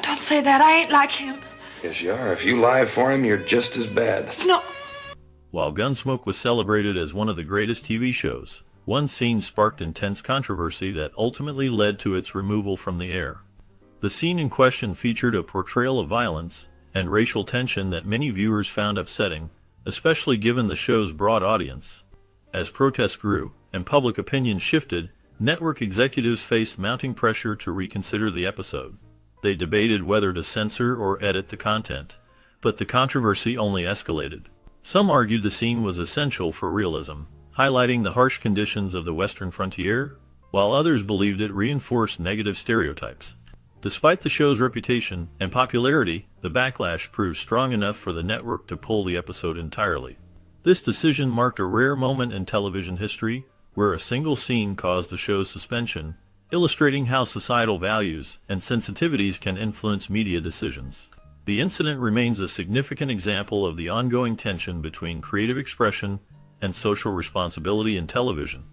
Don't say that. I ain't like him. Yes, you are. If you lie for him, you're just as bad. No. While Gunsmoke was celebrated as one of the greatest TV shows, one scene sparked intense controversy that ultimately led to its removal from the air. The scene in question featured a portrayal of violence and racial tension that many viewers found upsetting, especially given the show's broad audience. As protests grew and public opinion shifted, network executives faced mounting pressure to reconsider the episode. They debated whether to censor or edit the content, but the controversy only escalated. Some argued the scene was essential for realism, highlighting the harsh conditions of the Western frontier, while others believed it reinforced negative stereotypes. Despite the show's reputation and popularity, the backlash proved strong enough for the network to pull the episode entirely. This decision marked a rare moment in television history, where a single scene caused the show's suspension, illustrating how societal values and sensitivities can influence media decisions. The incident remains a significant example of the ongoing tension between creative expression and social responsibility in television.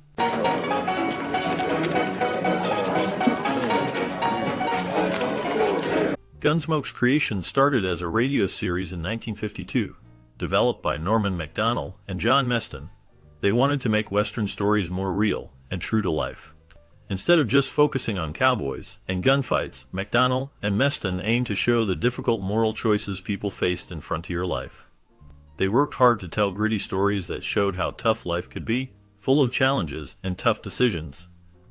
Gunsmoke's creation started as a radio series in 1952, developed by Norman Macdonnell and John Meston. They wanted to make Western stories more real and true to life. Instead of just focusing on cowboys and gunfights, Macdonnell and Meston aimed to show the difficult moral choices people faced in frontier life. They worked hard to tell gritty stories that showed how tough life could be, full of challenges and tough decisions.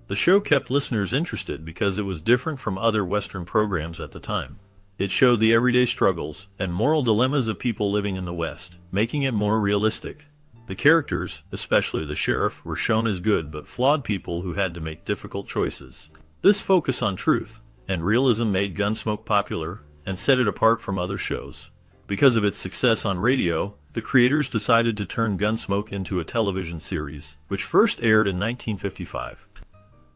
The show kept listeners interested because it was different from other Western programs at the time. It showed the everyday struggles and moral dilemmas of people living in the West, making it more realistic. The characters, especially the sheriff, were shown as good but flawed people who had to make difficult choices. This focus on truth and realism made Gunsmoke popular and set it apart from other shows. Because of its success on radio, the creators decided to turn Gunsmoke into a television series, which first aired in 1955.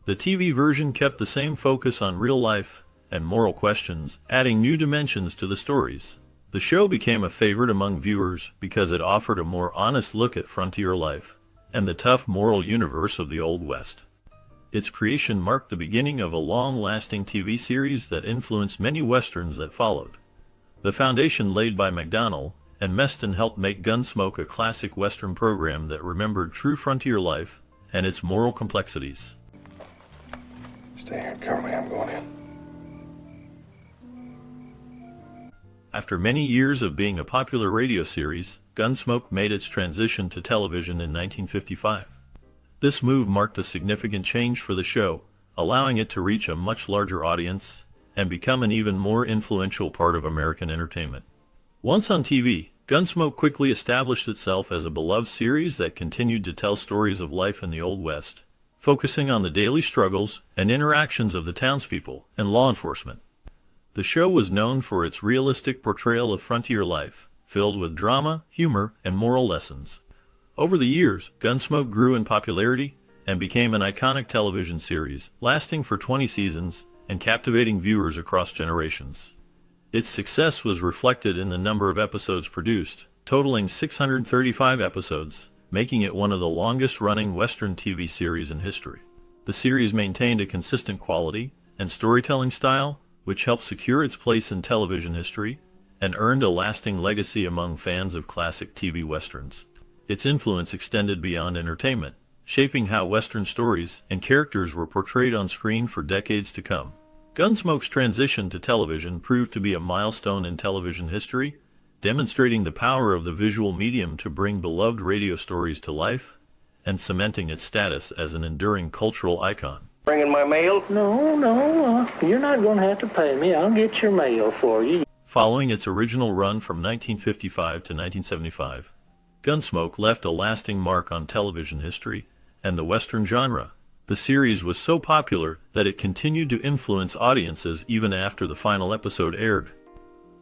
The TV version kept the same focus on real life and moral questions, adding new dimensions to the stories. The show became a favorite among viewers because it offered a more honest look at frontier life and the tough moral universe of the Old West. Its creation marked the beginning of a long-lasting TV series that influenced many Westerns that followed. The foundation laid by Macdonnell and Meston helped make Gunsmoke a classic Western program that remembered true frontier life and its moral complexities. Stay here and cover me. I'm going in. After many years of being a popular radio series, Gunsmoke made its transition to television in 1955. This move marked a significant change for the show, allowing it to reach a much larger audience and become an even more influential part of American entertainment. Once on TV, Gunsmoke quickly established itself as a beloved series that continued to tell stories of life in the Old West, focusing on the daily struggles and interactions of the townspeople and law enforcement. The show was known for its realistic portrayal of frontier life, filled with drama, humor, and moral lessons. Over the years, Gunsmoke grew in popularity and became an iconic television series, lasting for 20 seasons and captivating viewers across generations. Its success was reflected in the number of episodes produced, totaling 635 episodes, making it one of the longest-running Western TV series in history. The series maintained a consistent quality and storytelling style, which helped secure its place in television history and earned a lasting legacy among fans of classic TV Westerns. Its influence extended beyond entertainment, shaping how Western stories and characters were portrayed on screen for decades to come. Gunsmoke's transition to television proved to be a milestone in television history, demonstrating the power of the visual medium to bring beloved radio stories to life and cementing its status as an enduring cultural icon. Bringing my mail? No, you're not going to have to pay me. I'll get your mail for you. Following its original run from 1955 to 1975, Gunsmoke left a lasting mark on television history and the Western genre. The series was so popular that it continued to influence audiences even after the final episode aired.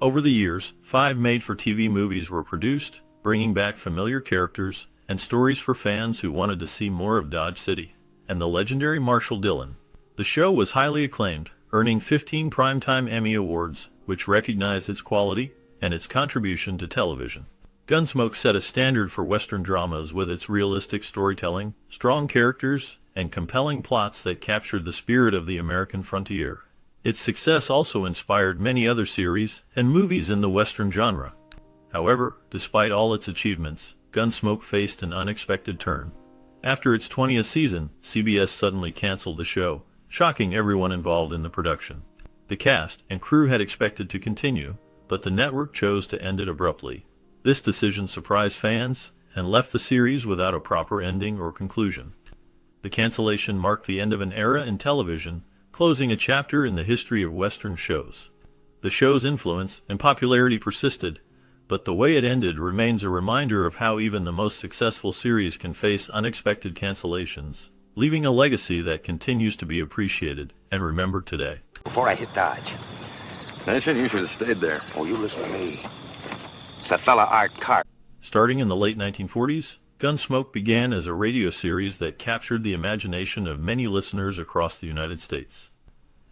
Over the years, 5 made-for-TV movies were produced, bringing back familiar characters and stories for fans who wanted to see more of Dodge City and the legendary Marshall Dillon. The show was highly acclaimed, earning 15 Primetime Emmy Awards, which recognized its quality and its contribution to television. Gunsmoke set a standard for Western dramas with its realistic storytelling, strong characters, and compelling plots that captured the spirit of the American frontier. Its success also inspired many other series and movies in the Western genre. However, despite all its achievements, Gunsmoke faced an unexpected turn. After its 20th season, CBS suddenly canceled the show, shocking everyone involved in the production. The cast and crew had expected to continue, but the network chose to end it abruptly. This decision surprised fans and left the series without a proper ending or conclusion. The cancellation marked the end of an era in television, closing a chapter in the history of Western shows. The show's influence and popularity persisted, but the way it ended remains a reminder of how even the most successful series can face unexpected cancellations, leaving a legacy that continues to be appreciated and remembered today. Before I hit Dodge. Nathan, you should have stayed there. Oh, you listen to me. It's that fella Art Carr. Starting in the late 1940s, Gunsmoke began as a radio series that captured the imagination of many listeners across the United States.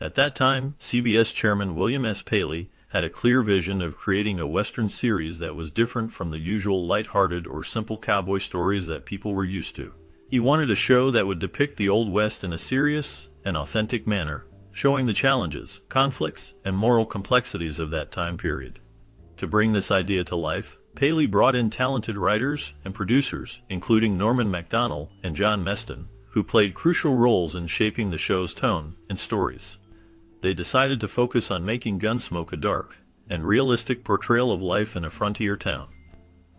At that time, CBS chairman William S. Paley had a clear vision of creating a Western series that was different from the usual lighthearted or simple cowboy stories that people were used to. He wanted a show that would depict the Old West in a serious and authentic manner, showing the challenges, conflicts, and moral complexities of that time period. To bring this idea to life, Paley brought in talented writers and producers, including Norman Macdonnell and John Meston, who played crucial roles in shaping the show's tone and stories. They decided to focus on making Gunsmoke a dark and realistic portrayal of life in a frontier town.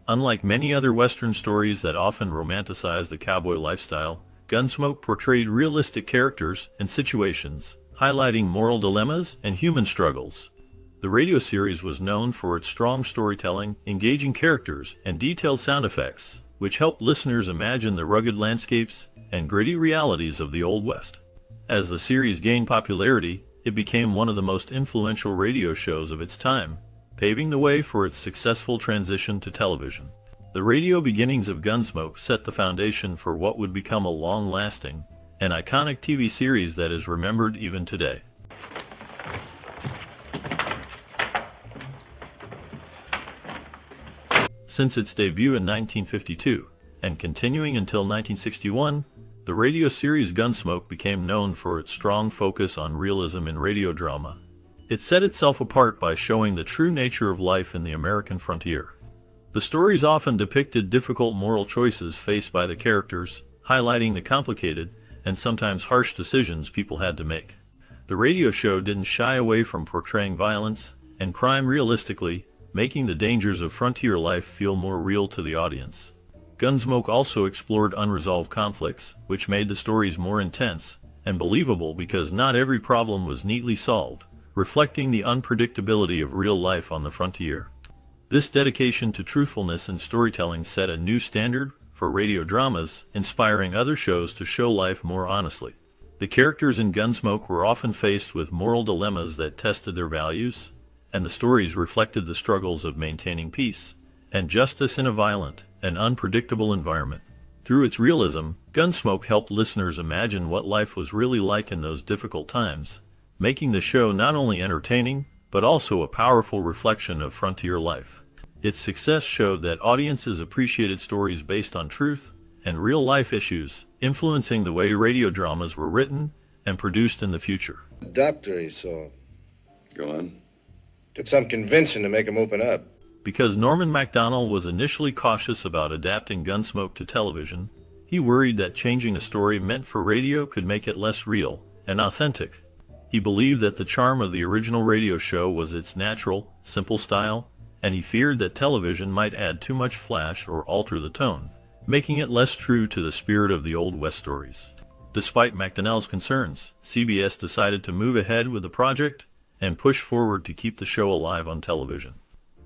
Unlike many other Western stories that often romanticize the cowboy lifestyle, Gunsmoke portrayed realistic characters and situations, highlighting moral dilemmas and human struggles. The radio series was known for its strong storytelling, engaging characters, and detailed sound effects, which helped listeners imagine the rugged landscapes and gritty realities of the Old West. As the series gained popularity, it became one of the most influential radio shows of its time, paving the way for its successful transition to television. The radio beginnings of Gunsmoke set the foundation for what would become a long-lasting and iconic TV series that is remembered even today. Since its debut in 1952, and continuing until 1961, the radio series Gunsmoke became known for its strong focus on realism in radio drama. It set itself apart by showing the true nature of life in the American frontier. The stories often depicted difficult moral choices faced by the characters, highlighting the complicated and sometimes harsh decisions people had to make. The radio show didn't shy away from portraying violence and crime realistically, making the dangers of frontier life feel more real to the audience. Gunsmoke also explored unresolved conflicts, which made the stories more intense and believable because not every problem was neatly solved, reflecting the unpredictability of real life on the frontier. This dedication to truthfulness in storytelling set a new standard for radio dramas, inspiring other shows to show life more honestly. The characters in Gunsmoke were often faced with moral dilemmas that tested their values, and the stories reflected the struggles of maintaining peace and justice in a violent and unpredictable environment. Through its realism, Gunsmoke helped listeners imagine what life was really like in those difficult times, making the show not only entertaining, but also a powerful reflection of frontier life. Its success showed that audiences appreciated stories based on truth and real-life issues, influencing the way radio dramas were written and produced in the future. The doctor he saw. Go on. Took some convincing to make him open up. Because Norman Macdonnell was initially cautious about adapting Gunsmoke to television, he worried that changing a story meant for radio could make it less real and authentic. He believed that the charm of the original radio show was its natural, simple style, and he feared that television might add too much flash or alter the tone, making it less true to the spirit of the Old West stories. Despite Macdonnell's concerns, CBS decided to move ahead with the project and push forward to keep the show alive on television.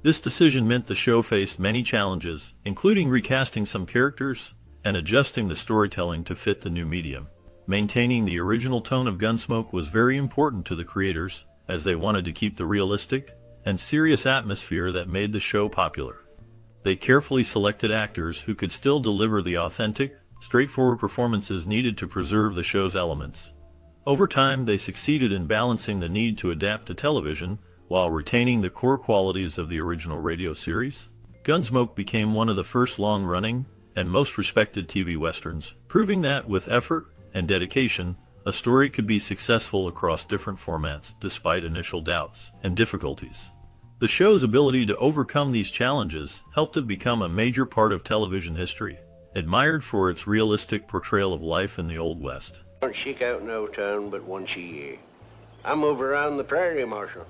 This decision meant the show faced many challenges, including recasting some characters and adjusting the storytelling to fit the new medium. Maintaining the original tone of Gunsmoke was very important to the creators, as they wanted to keep the realistic and serious atmosphere that made the show popular. They carefully selected actors who could still deliver the authentic, straightforward performances needed to preserve the show's elements. Over time, they succeeded in balancing the need to adapt to television while retaining the core qualities of the original radio series. Gunsmoke became one of the first long-running and most respected TV westerns, proving that with effort and dedication, A story could be successful across different formats despite initial doubts and difficulties. The show's ability to overcome these challenges helped it become a major part of television history, admired for its realistic portrayal of life in the Old West. Don't chic out no town but once a year. I'm over around the prairie, Marshal.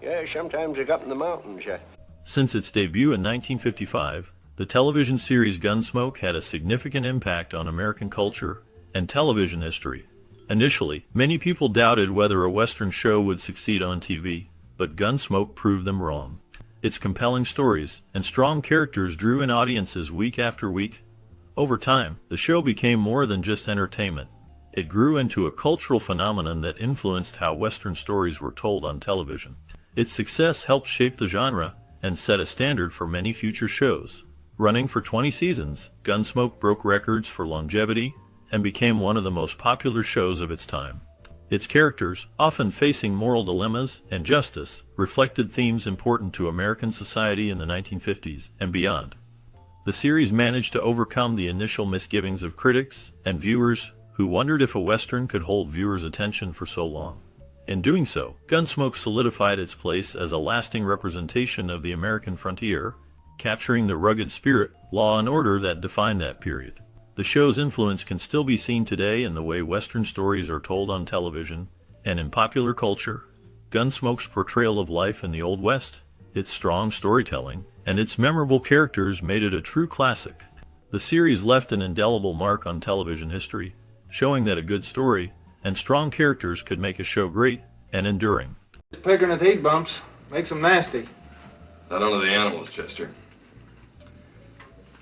Yeah, sometimes I go up in the mountains, yeah. Since its debut in 1955, the television series Gunsmoke had a significant impact on American culture and television history. Initially, many people doubted whether a Western show would succeed on TV, but Gunsmoke proved them wrong. Its compelling stories and strong characters drew in audiences week after week. Over time, the show became more than just entertainment. It grew into a cultural phenomenon that influenced how Western stories were told on television. Its success helped shape the genre and set a standard for many future shows. Running for 20 seasons, Gunsmoke broke records for longevity and became one of the most popular shows of its time. Its characters, often facing moral dilemmas and justice, reflected themes important to American society in the 1950s and beyond. The series managed to overcome the initial misgivings of critics and viewers who wondered if a Western could hold viewers' attention for so long. In doing so, Gunsmoke solidified its place as a lasting representation of the American frontier, capturing the rugged spirit, law and order that defined that period. The show's influence can still be seen today in the way Western stories are told on television and in popular culture. Gunsmoke's portrayal of life in the Old West, its strong storytelling, and its memorable characters made it a true classic. The series left an indelible mark on television history, showing that a good story and strong characters could make a show great and enduring. Picking at heat bumps makes them nasty. Not only the animals, Chester.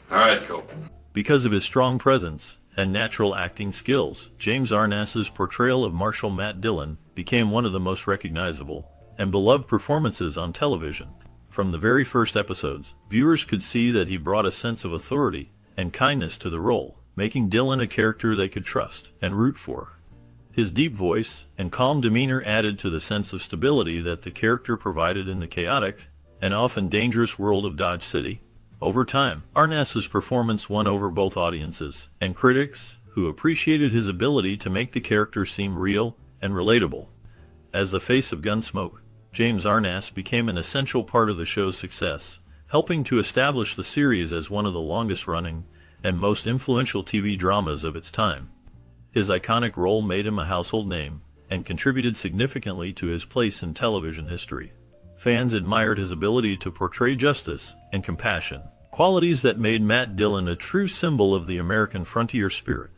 All right, Cope. Because of his strong presence and natural acting skills, James Arnass's portrayal of Marshal Matt Dillon became one of the most recognizable and beloved performances on television. From the very first episodes, viewers could see that he brought a sense of authority and kindness to the role, making Dillon a character they could trust and root for. His deep voice and calm demeanor added to the sense of stability that the character provided in the chaotic and often dangerous world of Dodge City. Over time, Arnass's performance won over both audiences and critics, who appreciated his ability to make the character seem real and relatable. As the face of Gunsmoke, James Arnass became an essential part of the show's success, helping to establish the series as one of the longest-running and most influential TV dramas of its time. His iconic role made him a household name and contributed significantly to his place in television history. Fans admired his ability to portray justice and compassion, qualities that made Matt Dillon a true symbol of the American frontier spirit.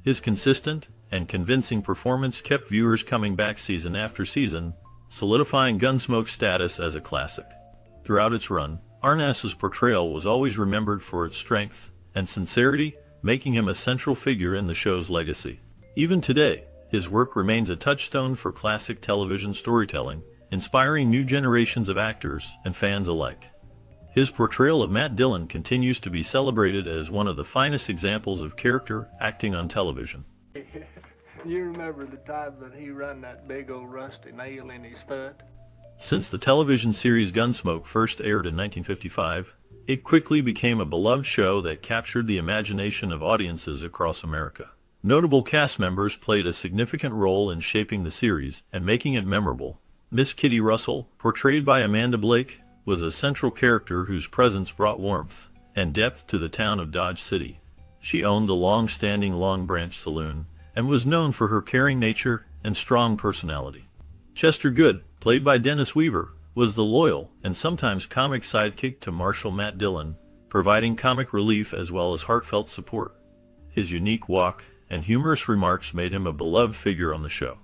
His consistent and convincing performance kept viewers coming back season after season, solidifying Gunsmoke's status as a classic. Throughout its run, Arnass's portrayal was always remembered for its strength and sincerity, making him a central figure in the show's legacy. Even today, his work remains a touchstone for classic television storytelling, inspiring new generations of actors and fans alike. His portrayal of Matt Dillon continues to be celebrated as one of the finest examples of character acting on television. You remember the time that he run that big old rusty nail in his foot? Since the television series Gunsmoke first aired in 1955, it quickly became a beloved show that captured the imagination of audiences across America. Notable cast members played a significant role in shaping the series and making it memorable. Miss Kitty Russell, portrayed by Amanda Blake, was a central character whose presence brought warmth and depth to the town of Dodge City. She owned the long-standing Long Branch Saloon and was known for her caring nature and strong personality. Chester Good, played by Dennis Weaver, was the loyal and sometimes comic sidekick to Marshal Matt Dillon, providing comic relief as well as heartfelt support. His unique walk and humorous remarks made him a beloved figure on the show.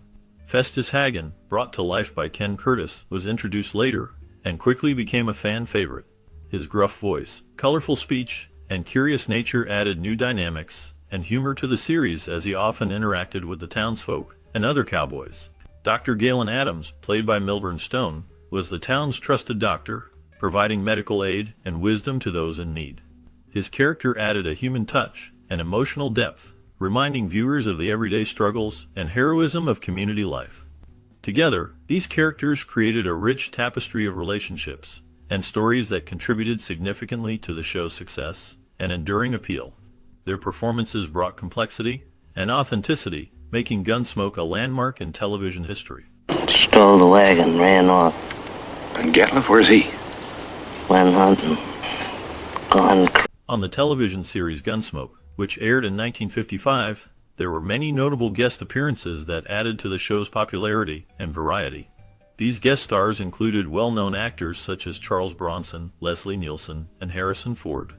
Festus Hagen, brought to life by Ken Curtis, was introduced later and quickly became a fan favorite. His gruff voice, colorful speech, and curious nature added new dynamics and humor to the series as he often interacted with the townsfolk and other cowboys. Dr. Galen Adams, played by Milburn Stone, was the town's trusted doctor, providing medical aid and wisdom to those in need. His character added a human touch and emotional depth, reminding viewers of the everyday struggles and heroism of community life. Together, these characters created a rich tapestry of relationships and stories that contributed significantly to the show's success and enduring appeal. Their performances brought complexity and authenticity making Gunsmoke a landmark in television history. Stole the wagon, ran off. And Gatliff, where's he? Went hunting. Gone. On the television series Gunsmoke, which aired in 1955, there were many notable guest appearances that added to the show's popularity and variety. These guest stars included well-known actors such as Charles Bronson, Leslie Nielsen, and Harrison Ford.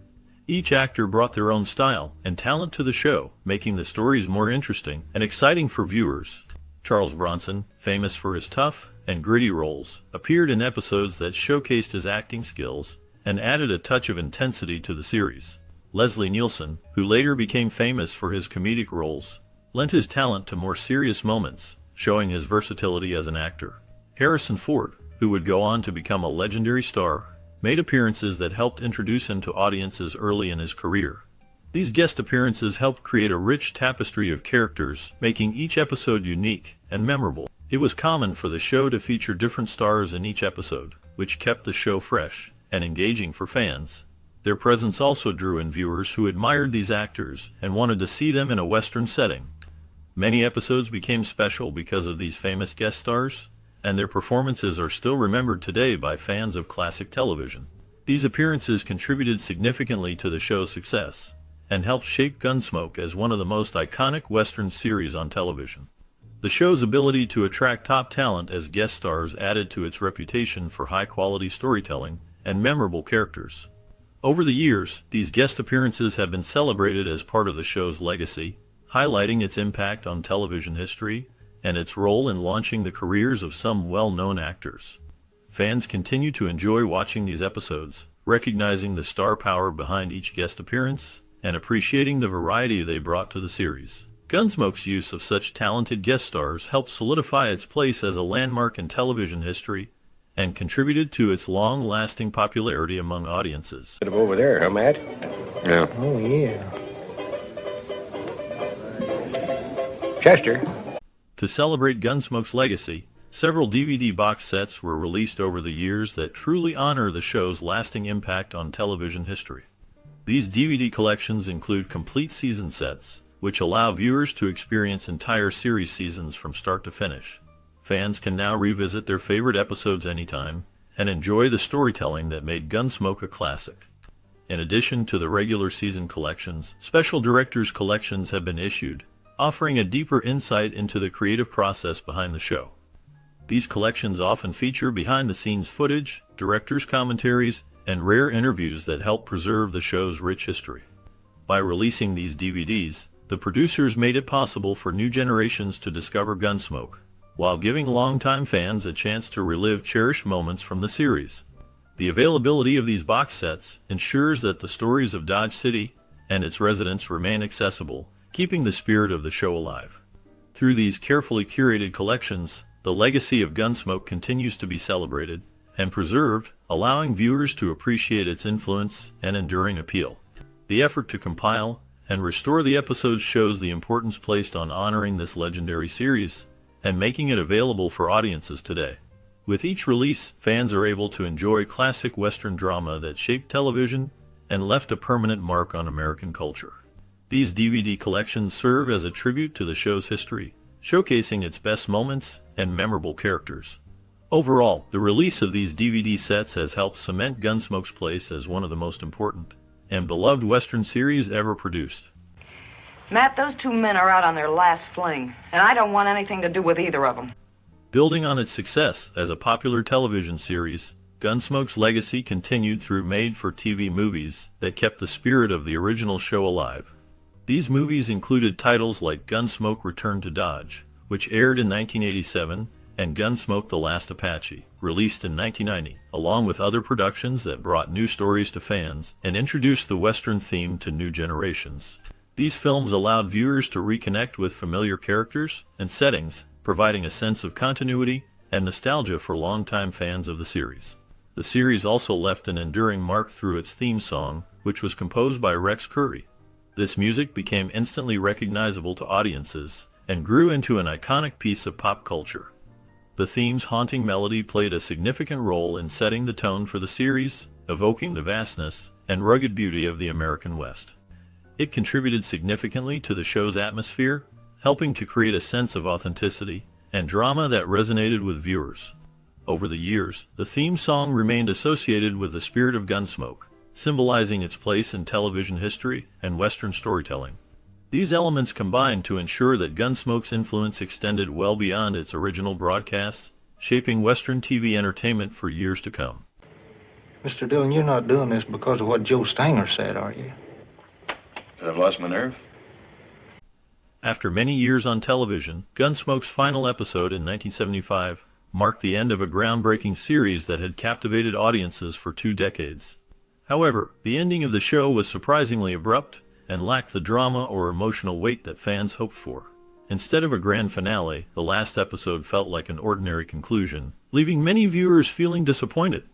Each actor brought their own style and talent to the show, making the stories more interesting and exciting for viewers. Charles Bronson, famous for his tough and gritty roles, appeared in episodes that showcased his acting skills and added a touch of intensity to the series. Leslie Nielsen, who later became famous for his comedic roles, lent his talent to more serious moments, showing his versatility as an actor. Harrison Ford, who would go on to become a legendary star, made appearances that helped introduce him to audiences early in his career. These guest appearances helped create a rich tapestry of characters, making each episode unique and memorable. It was common for the show to feature different stars in each episode, which kept the show fresh and engaging for fans. Their presence also drew in viewers who admired these actors and wanted to see them in a Western setting. Many episodes became special because of these famous guest stars, and their performances are still remembered today by fans of classic television. These appearances contributed significantly to the show's success, and helped shape Gunsmoke as one of the most iconic Western series on television. The show's ability to attract top talent as guest stars added to its reputation for high-quality storytelling and memorable characters. Over the years, these guest appearances have been celebrated as part of the show's legacy, highlighting its impact on television history and its role in launching the careers of some well-known actors. Fans continue to enjoy watching these episodes, recognizing the star power behind each guest appearance and appreciating the variety they brought to the series. Gunsmoke's use of such talented guest stars helped solidify its place as a landmark in television history and contributed to its long-lasting popularity among audiences. Bit of over there, huh, Matt? Yeah. Oh, yeah. Chester. To celebrate Gunsmoke's legacy, several DVD box sets were released over the years that truly honor the show's lasting impact on television history. These DVD collections include complete season sets, which allow viewers to experience entire series seasons from start to finish. Fans can now revisit their favorite episodes anytime and enjoy the storytelling that made Gunsmoke a classic. In addition to the regular season collections, special director's collections have been issued, offering a deeper insight into the creative process behind the show. These collections often feature behind-the-scenes footage, director's commentaries, and rare interviews that help preserve the show's rich history. By releasing these DVDs, the producers made it possible for new generations to discover Gunsmoke, while giving longtime fans a chance to relive cherished moments from the series. The availability of these box sets ensures that the stories of Dodge City and its residents remain accessible, keeping the spirit of the show alive. Through these carefully curated collections, the legacy of Gunsmoke continues to be celebrated and preserved, allowing viewers to appreciate its influence and enduring appeal. The effort to compile and restore the episodes shows the importance placed on honoring this legendary series and making it available for audiences today. With each release, fans are able to enjoy classic Western drama that shaped television and left a permanent mark on American culture. These DVD collections serve as a tribute to the show's history, showcasing its best moments and memorable characters. Overall, the release of these DVD sets has helped cement Gunsmoke's place as one of the most important and beloved Western series ever produced. Matt, those two men are out on their last fling, and I don't want anything to do with either of them. Building on its success as a popular television series, Gunsmoke's legacy continued through made-for-TV movies that kept the spirit of the original show alive. These movies included titles like Gunsmoke: Return to Dodge, which aired in 1987, and Gunsmoke: The Last Apache, released in 1990, along with other productions that brought new stories to fans and introduced the Western theme to new generations. These films allowed viewers to reconnect with familiar characters and settings, providing a sense of continuity and nostalgia for longtime fans of the series. The series also left an enduring mark through its theme song, which was composed by Rex Curry. This music became instantly recognizable to audiences and grew into an iconic piece of pop culture. The theme's haunting melody played a significant role in setting the tone for the series, evoking the vastness and rugged beauty of the American West. It contributed significantly to the show's atmosphere, helping to create a sense of authenticity and drama that resonated with viewers. Over the years, the theme song remained associated with the spirit of Gunsmoke, symbolizing its place in television history and Western storytelling. These elements combined to ensure that Gunsmoke's influence extended well beyond its original broadcasts, shaping Western TV entertainment for years to come. Mr. Dillon, you're not doing this because of what Joe Stanger said, are you? I've lost my nerve. After many years on television, Gunsmoke's final episode in 1975 marked the end of a groundbreaking series that had captivated audiences for 2 decades. However, the ending of the show was surprisingly abrupt and lacked the drama or emotional weight that fans hoped for. Instead of a grand finale, the last episode felt like an ordinary conclusion, leaving many viewers feeling disappointed.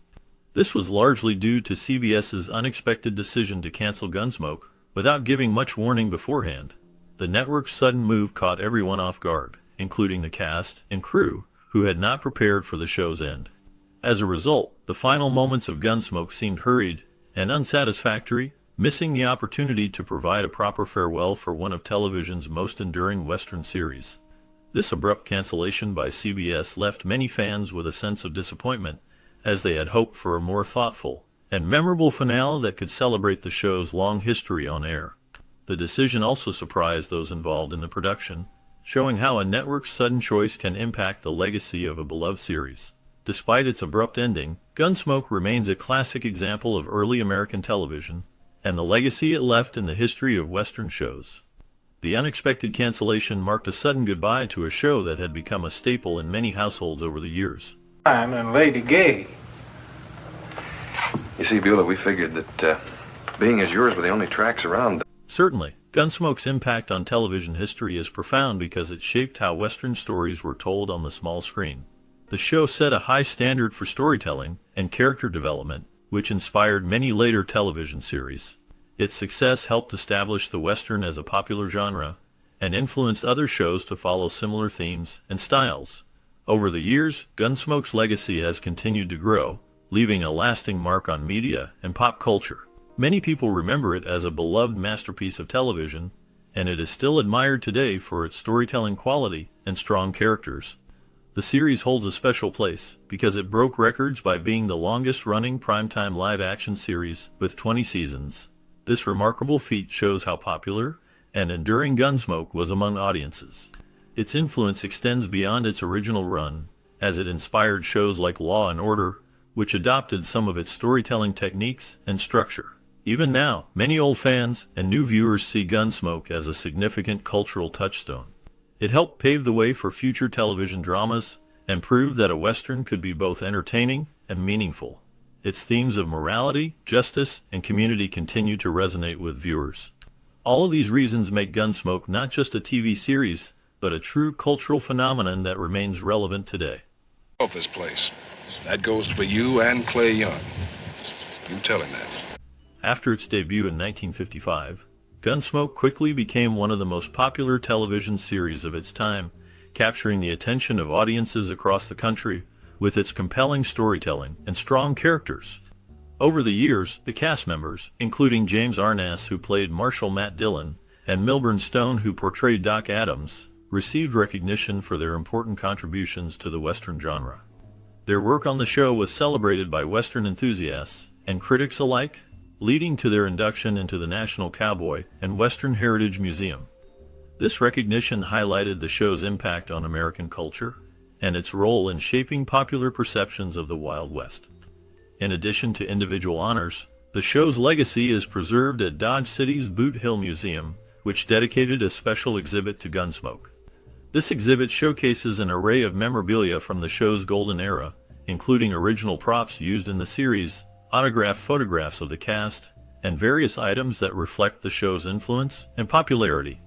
This was largely due to CBS's unexpected decision to cancel Gunsmoke without giving much warning beforehand. The network's sudden move caught everyone off guard, including the cast and crew, who had not prepared for the show's end. As a result, the final moments of Gunsmoke seemed hurried and unsatisfactory, missing the opportunity to provide a proper farewell for one of television's most enduring Western series. This abrupt cancellation by CBS left many fans with a sense of disappointment, as they had hoped for a more thoughtful and memorable finale that could celebrate the show's long history on air. The decision also surprised those involved in the production, showing how a network's sudden choice can impact the legacy of a beloved series. Despite its abrupt ending, Gunsmoke remains a classic example of early American television and the legacy it left in the history of Western shows. The unexpected cancellation marked a sudden goodbye to a show that had become a staple in many households over the years. And Lady Gay. You see, Beulah, we figured that being as yours were the only tracks around. Certainly, Gunsmoke's impact on television history is profound because it shaped how Western stories were told on the small screen. The show set a high standard for storytelling and character development, which inspired many later television series. Its success helped establish the Western as a popular genre and influenced other shows to follow similar themes and styles. Over the years, Gunsmoke's legacy has continued to grow, leaving a lasting mark on media and pop culture. Many people remember it as a beloved masterpiece of television, and it is still admired today for its storytelling quality and strong characters. The series holds a special place because it broke records by being the longest-running primetime live-action series with 20 seasons. This remarkable feat shows how popular and enduring Gunsmoke was among audiences. Its influence extends beyond its original run, as it inspired shows like Law and Order, which adopted some of its storytelling techniques and structure. Even now, many old fans and new viewers see Gunsmoke as a significant cultural touchstone. It helped pave the way for future television dramas and proved that a Western could be both entertaining and meaningful. Its themes of morality, justice, and community continue to resonate with viewers. All of these reasons make Gunsmoke not just a TV series, but a true cultural phenomenon that remains relevant today. Off this place. That goes for you and Clay Young. You tell him that. After its debut in 1955, Gunsmoke quickly became one of the most popular television series of its time, capturing the attention of audiences across the country with its compelling storytelling and strong characters. Over the years, the cast members, including James Arness, who played Marshal Matt Dillon, and Milburn Stone, who portrayed Doc Adams, received recognition for their important contributions to the Western genre. Their work on the show was celebrated by Western enthusiasts and critics alike, leading to their induction into the National Cowboy and Western Heritage Museum. This recognition highlighted the show's impact on American culture and its role in shaping popular perceptions of the Wild West. In addition to individual honors, the show's legacy is preserved at Dodge City's Boot Hill Museum, which dedicated a special exhibit to Gunsmoke. This exhibit showcases an array of memorabilia from the show's golden era, including original props used in the series, autographed photographs of the cast, and various items that reflect the show's influence and popularity.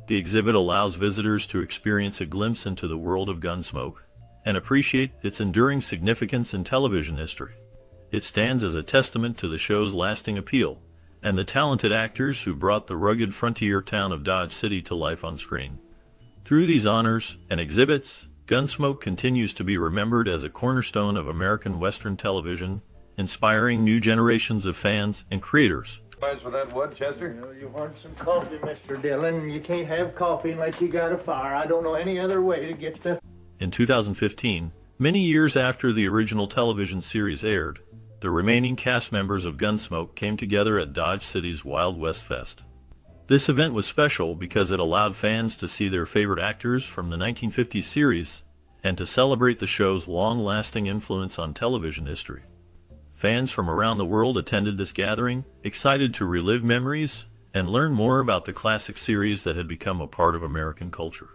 The exhibit allows visitors to experience a glimpse into the world of Gunsmoke and appreciate its enduring significance in television history. It stands as a testament to the show's lasting appeal and the talented actors who brought the rugged frontier town of Dodge City to life on screen. Through these honors and exhibits, Gunsmoke continues to be remembered as a cornerstone of American Western television, inspiring new generations of fans and creators. For that wood, Chester? Well, you want some coffee, Mr. Dillon. You can't have coffee unless you got a fire. I don't know any other way to get the... In 2015, many years after the original television series aired, the remaining cast members of Gunsmoke came together at Dodge City's Wild West Fest. This event was special because it allowed fans to see their favorite actors from the 1950s series and to celebrate the show's long-lasting influence on television history. Fans from around the world attended this gathering, excited to relive memories and learn more about the classic series that had become a part of American culture.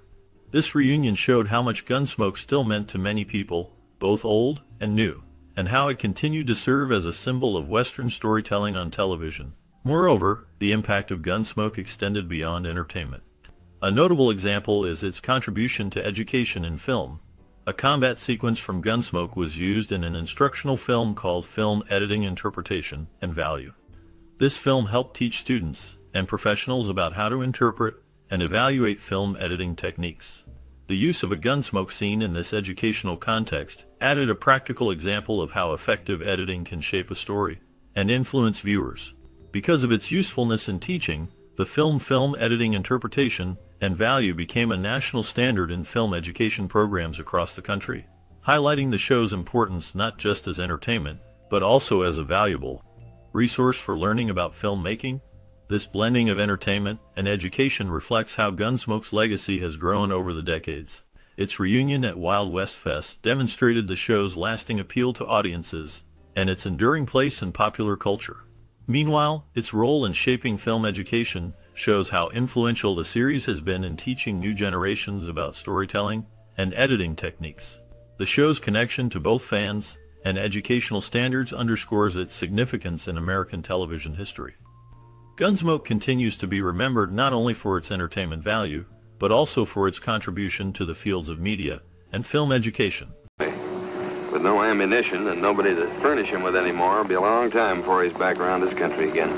This reunion showed how much Gunsmoke still meant to many people, both old and new, and how it continued to serve as a symbol of Western storytelling on television. Moreover, the impact of Gunsmoke extended beyond entertainment. A notable example is its contribution to education in film. A combat sequence from Gunsmoke was used in an instructional film called Film Editing Interpretation and Value. This film helped teach students and professionals about how to interpret and evaluate film editing techniques. The use of a Gunsmoke scene in this educational context added a practical example of how effective editing can shape a story and influence viewers. Because of its usefulness in teaching, the film editing interpretation and value became a national standard in film education programs across the country, highlighting the show's importance not just as entertainment, but also as a valuable resource for learning about filmmaking. This blending of entertainment and education reflects how Gunsmoke's legacy has grown over the decades. Its reunion at Wild West Fest demonstrated the show's lasting appeal to audiences and its enduring place in popular culture. Meanwhile, its role in shaping film education shows how influential the series has been in teaching new generations about storytelling and editing techniques. The show's connection to both fans and educational standards underscores its significance in American television history. Gunsmoke continues to be remembered not only for its entertainment value, but also for its contribution to the fields of media and film education. With no ammunition and nobody to furnish him with any more, it'll be a long time before he's back around this country again.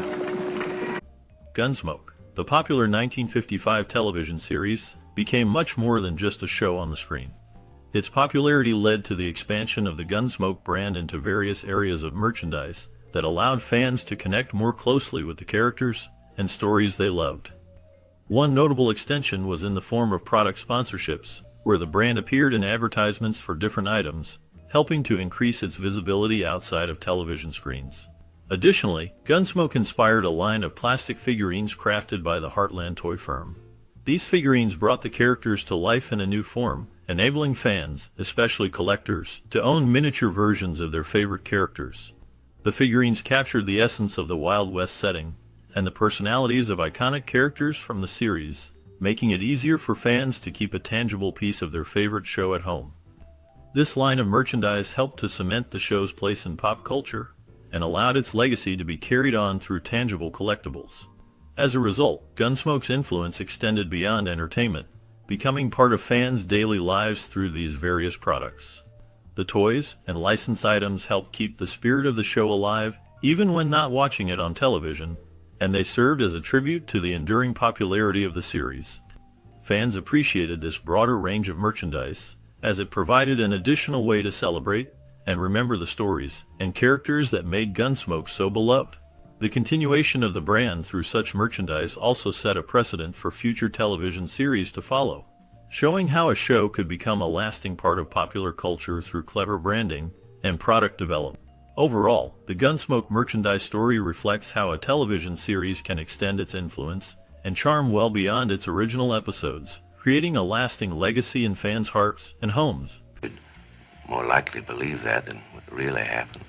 Gunsmoke, the popular 1955 television series, became much more than just a show on the screen. Its popularity led to the expansion of the Gunsmoke brand into various areas of merchandise that allowed fans to connect more closely with the characters and stories they loved. One notable extension was in the form of product sponsorships, where the brand appeared in advertisements for different items, helping to increase its visibility outside of television screens. Additionally, Gunsmoke inspired a line of plastic figurines crafted by the Heartland toy firm. These figurines brought the characters to life in a new form, enabling fans, especially collectors, to own miniature versions of their favorite characters. The figurines captured the essence of the Wild West setting and the personalities of iconic characters from the series, making it easier for fans to keep a tangible piece of their favorite show at home. This line of merchandise helped to cement the show's place in pop culture and allowed its legacy to be carried on through tangible collectibles. As a result, Gunsmoke's influence extended beyond entertainment, becoming part of fans' daily lives through these various products. The toys and licensed items helped keep the spirit of the show alive even when not watching it on television, and they served as a tribute to the enduring popularity of the series. Fans appreciated this broader range of merchandise, as it provided an additional way to celebrate and remember the stories and characters that made Gunsmoke so beloved. The continuation of the brand through such merchandise also set a precedent for future television series to follow, showing how a show could become a lasting part of popular culture through clever branding and product development. Overall, the Gunsmoke merchandise story reflects how a television series can extend its influence and charm well beyond its original episodes, creating a lasting legacy in fans' hearts and homes. More likely believe that than what really happened.